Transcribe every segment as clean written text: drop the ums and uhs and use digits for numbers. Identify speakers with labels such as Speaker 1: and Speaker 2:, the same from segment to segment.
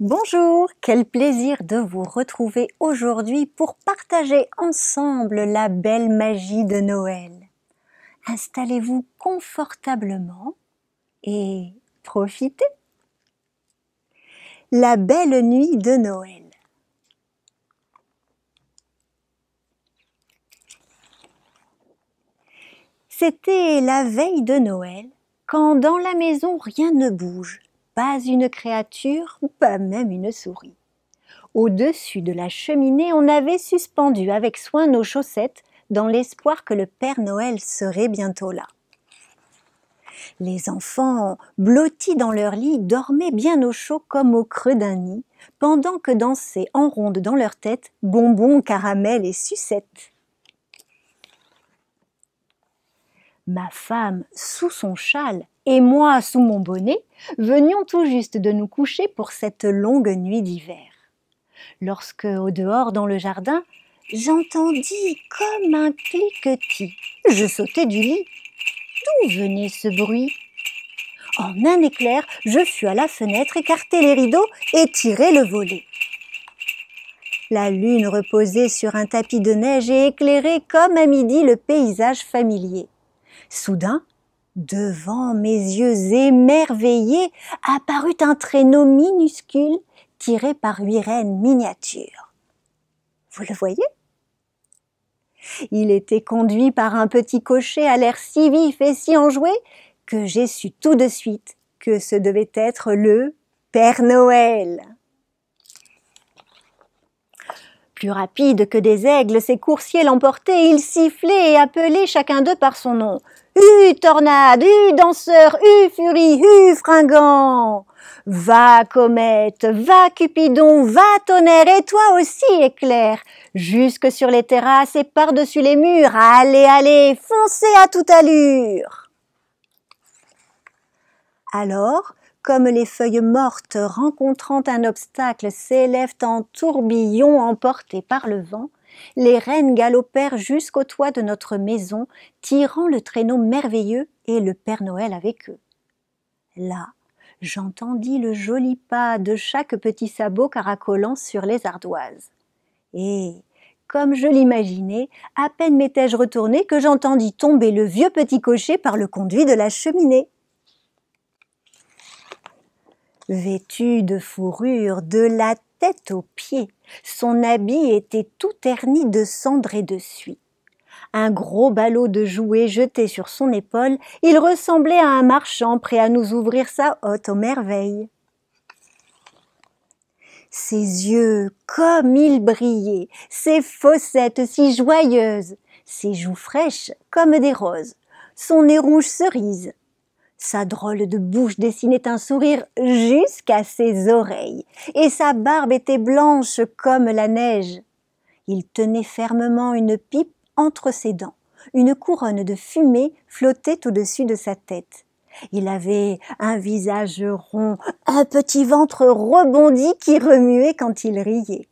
Speaker 1: Bonjour, quel plaisir de vous retrouver aujourd'hui pour partager ensemble la belle magie de Noël. Installez-vous confortablement et profitez. La belle nuit de Noël. C'était la veille de Noël, quand dans la maison rien ne bouge, pas une créature, pas même une souris. Au-dessus de la cheminée, on avait suspendu avec soin nos chaussettes dans l'espoir que le Père Noël serait bientôt là. Les enfants, blottis dans leur lit, dormaient bien au chaud comme au creux d'un nid, pendant que dansaient en ronde dans leur tête bonbons, caramels et sucettes. Ma femme sous son châle et moi sous mon bonnet venions tout juste de nous coucher pour cette longue nuit d'hiver. Lorsque, au dehors dans le jardin, j'entendis comme un cliquetis. Je sautai du lit. D'où venait ce bruit? En un éclair, je fus à la fenêtre, écarter les rideaux et tirer le volet. La lune reposait sur un tapis de neige et éclairait comme à midi le paysage familier. Soudain, devant mes yeux émerveillés, apparut un traîneau minuscule tiré par 8 rennes miniatures. Vous le voyez? Il était conduit par un petit cocher à l'air si vif et si enjoué que j'ai su tout de suite que ce devait être le Père Noël. Plus rapide que des aigles, ses coursiers l'emportaient, ils sifflaient et appelaient chacun d'eux par son nom. Tornade, danseur, furie, fringant. Va comète, va Cupidon, va tonnerre, et toi aussi éclair. Jusque sur les terrasses et par-dessus les murs, allez, allez, foncez à toute allure. Alors, comme les feuilles mortes rencontrant un obstacle s'élèvent en tourbillon emportés par le vent, les rennes galopèrent jusqu'au toit de notre maison, tirant le traîneau merveilleux et le Père Noël avec eux. Là, j'entendis le joli pas de chaque petit sabot caracolant sur les ardoises. Et, comme je l'imaginais, à peine m'étais-je retournée que j'entendis tomber le vieux petit cocher par le conduit de la cheminée. Vêtu de fourrure de la tête aux pieds, son habit était tout terni de cendre et de suie. Un gros ballot de jouets jeté sur son épaule, il ressemblait à un marchand prêt à nous ouvrir sa hotte aux merveilles. Ses yeux, comme ils brillaient, ses fossettes si joyeuses, ses joues fraîches comme des roses, son nez rouge cerise. Sa drôle de bouche dessinait un sourire jusqu'à ses oreilles, et sa barbe était blanche comme la neige. Il tenait fermement une pipe entre ses dents. Une couronne de fumée flottait au-dessus de sa tête. Il avait un visage rond, un petit ventre rebondi qui remuait quand il riait.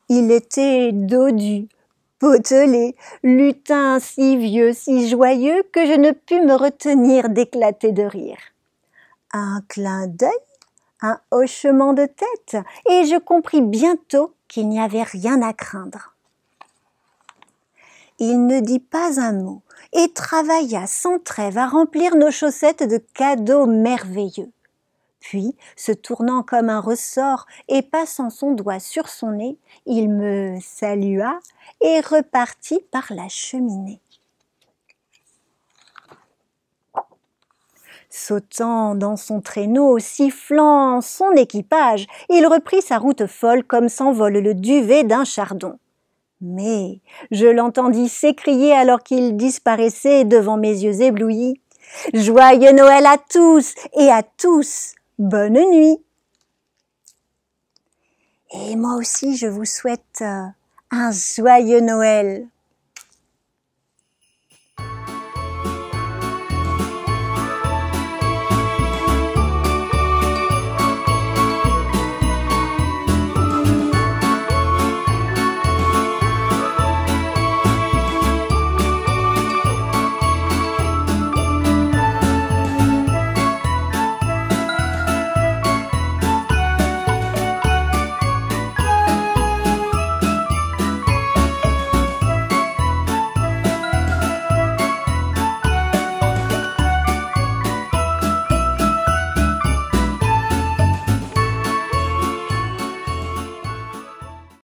Speaker 1: Il était dodu, potelé, lutin si vieux, si joyeux que je ne pus me retenir d'éclater de rire. Un clin d'œil, un hochement de tête, et je compris bientôt qu'il n'y avait rien à craindre. Il ne dit pas un mot et travailla sans trêve à remplir nos chaussettes de cadeaux merveilleux. Puis, se tournant comme un ressort et passant son doigt sur son nez, il me salua et repartit par la cheminée. Sautant dans son traîneau, sifflant son équipage, il reprit sa route folle comme s'envole le duvet d'un chardon. Mais je l'entendis s'écrier alors qu'il disparaissait devant mes yeux éblouis. « Joyeux Noël à tous et à tous! Bonne nuit !» Et moi aussi je vous souhaite un joyeux Noël.